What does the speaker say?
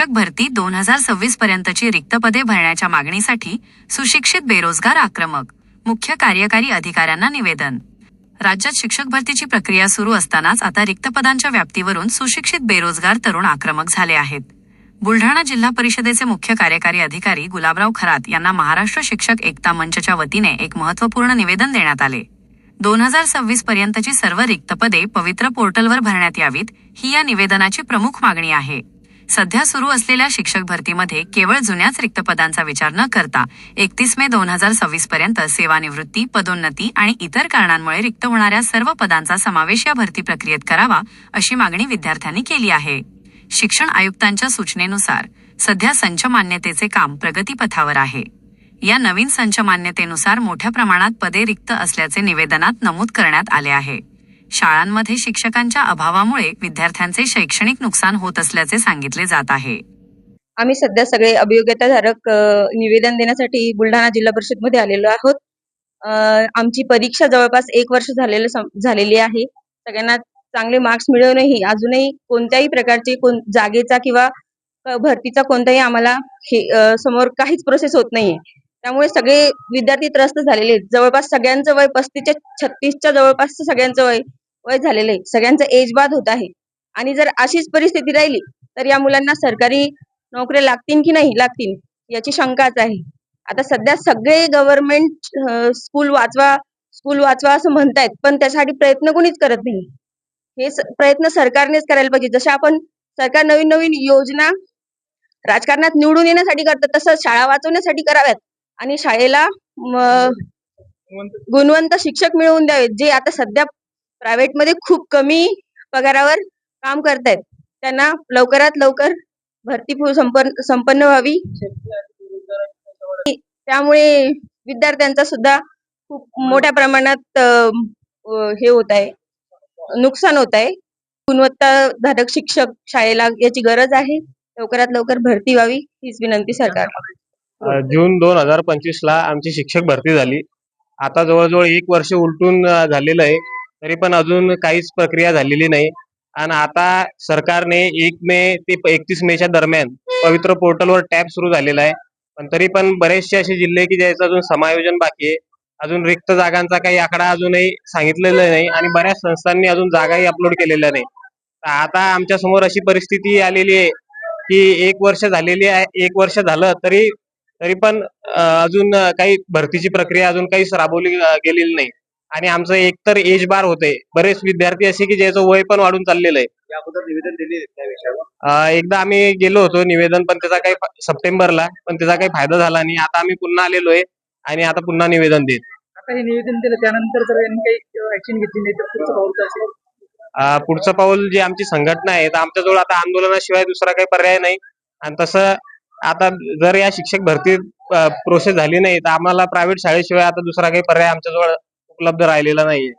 शिक्षक भरती 2026 पर्यंतची रिक्त पदे भरण्याच्या मागणीसाठी सुशिक्षित बेरोजगार आक्रमक. मुख्य कार्यकारी अधिकाऱ्यांना निवेदन. राज्यात शिक्षक भरतीची प्रक्रिया सुरू असतानाच आता रिक्त पदांच्या व्याप्तीवरून सुशिक्षित बेरोजगार तरुण आक्रमक झाले आहेत. बुलढाणा जिल्हा परिषदेचे मुख्य कार्यकारी अधिकारी गुलाबराव खरात यांना महाराष्ट्र शिक्षक एकता मंचच्या वतीने एक महत्त्वपूर्ण निवेदन देण्यात आले. 2026 पर्यंतची सर्व रिक्त पदे पवित्र पोर्टलवर भरण्यात यावीत, ही या निवेदनाची प्रमुख मागणी आहे. सध्या सुरू असलेल्या शिक्षक भरतीमध्ये केवळ जुन्याच रिक्त पदांचा विचार न करता 31 मे 2026 पर्यंत सेवानिवृत्ती, पदोन्नती आणि इतर कारणांमुळे रिक्त होणाऱ्या सर्व पदांचा समावेश या भरती प्रक्रियेत करावा, अशी मागणी विद्यार्थ्यांनी केली आहे. शिक्षण आयुक्तांच्या सूचनेनुसार सध्या संच मान्यतेचे काम प्रगतीपथावर आहे. या नवीन संच मान्यतेनुसार मोठ्या प्रमाणात पदे रिक्त असल्याचे निवेदनात नमूद करण्यात आले आहे. शाळांमध्ये शिक्षकांच्या अभावामुळे विद्यार्थ्यांचे शैक्षणिक नुकसान होत असल्याचे सांगितले जात आहे. आम्ही सध्या सगळे अभियोग्यताधारक निवेदन देण्यासाठी बुलढाणा जिल्हा परिषदमध्ये आलेलो आहोत. आमची परीक्षा जवळपास 1 वर्ष झालेली आहे. सगळ्यांना चांगले मार्क्स मिळवूनही अजूनही कोणत्याही प्रकारचे जागेचा किंवा भरतीचा कोणताही आम्हाला समोर काहीच प्रोसेस होत नाहीये. त्यामुळे सगळे विद्यार्थी त्रस्त झालेले आहेत. जवळपास सगळ्यांचं वय 35 ते 36च्या जवळपास सगळ्यांचं वय झालेलं आहे. सगळ्यांचं एज बाद होत आहे. आणि जर अशीच परिस्थिती राहिली तर या मुलांना सरकारी नोकऱ्या लागतील की नाही लागतील याची शंकाच आहे. आता सध्या सगळे गव्हर्नमेंट स्कूल वाचवा असं म्हणतायत, पण त्यासाठी प्रयत्न कोणीच करत नाही. हे प्रयत्न सरकारनेच करायला पाहिजे. जसे आपण सरकार नवीन नवीन योजना राजकारणात निवडून येण्यासाठी करतात, तसं शाळा वाचवण्यासाठी कराव्यात आणि शाळेला गुणवंत शिक्षक मिळवून द्यावेत, जे आता सध्या प्रायव्हेटमध्ये खूप कमी पगारावर काम करतायत. त्यांना लवकरात लवकर भरती संपन्न व्हावी. त्यामुळे विद्यार्थ्यांचा सुद्धा खूप मोठ्या प्रमाणात हे होत आहे, नुकसान होत आहे. गुणवत्ताधारक शिक्षक शाळेला याची गरज आहे. लवकरात लवकर भरती व्हावी हीच विनंती सरकार. जून 2025 ला आमची शिक्षक भरती झाली. आता जवळजवळ 1 वर्ष उलटून झालेलं आहे, तरी पण अजून काहीच प्रक्रिया झालेली नाही. आणि आता सरकारने 1 मे ते 31 मेच्या दरम्यान पवित्र पोर्टलवर टॅब सुरू झालेला आहे. पण तरी पण बरेचसे असे जिल्हे की ज्याचं अजून समायोजन बाकी आहे. अजून रिक्त जागांचा काही आकडा अजूनही सांगितलेला नाही आणि बऱ्याच संस्थांनी अजून जागाही अपलोड केलेल्या नाही. आता आमच्या समोर अशी परिस्थिती आलेली आहे की 1 वर्ष झालेली आहे. 1 वर्ष झालं तरी पण अजून काही भरतीची प्रक्रिया अजून काहीच राबवली गेलेली नाही. आणि आमचं एकतर एज बार होते. बरेच विद्यार्थी असे की ज्याचं वय पण वाढून चाललेलं आहे. याबद्दल निवेदन दिले त्या विषयावर एकदा आम्ही गेलो होतो निवेदन, पण त्याचा काही सप्टेंबरला, पण त्याचा काही फायदा झाला नाही. आता आम्ही पुन्हा आलेलो आहे आणि आता पुन्हा निवेदन देत. आता हे निवेदन दिलं त्यानंतर जर यांनी काही ऍक्शन घेतली नाही तर पुढचं पाऊल काय असेल? पुढचं पाऊल जी आमची संघटना आहे, तर आमच्याजवळ आता आंदोलनाशिवाय दुसरा काही पर्याय नाही. आणि तसं आता जर या शिक्षक भरती प्रोसेस झाली नाही तर आम्हाला प्रायव्हेट शाळेशिवाय आता दुसरा काही पर्याय आमच्याजवळ उपलब्ध राहिलेला नाहीये.